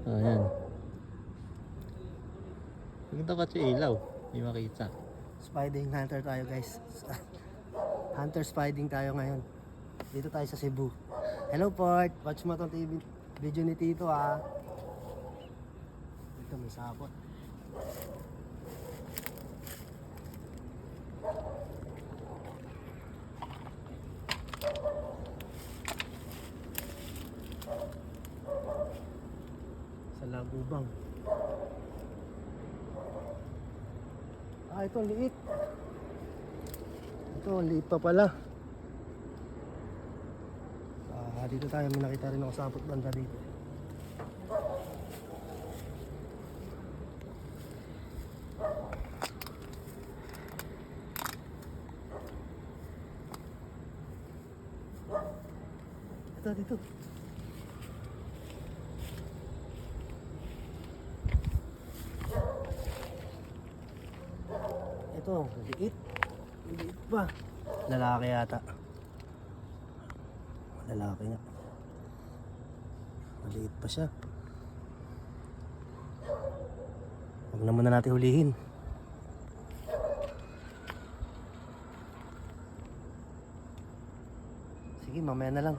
Ayan. Maganda pa siya ilaw. Hindi makita. Spiding hunter tayo guys. Hunter spiding tayo ngayon. Dito tayo sa Cebu. Hello Port! Watch mo itong TV video ni Tito ah. Dito may sapot. Sa Lagubang. Ah, ito ang liit. Ito ang liit pa pala. Dito tayo, may nakita rin ako sapot banda dito. Ito, dito. Ito, liit. Liit pa. Lalaki yata. Lalaki nga. Maliit pa siya. Huwag naman na natin hulihin. Sige, mamaya na lang.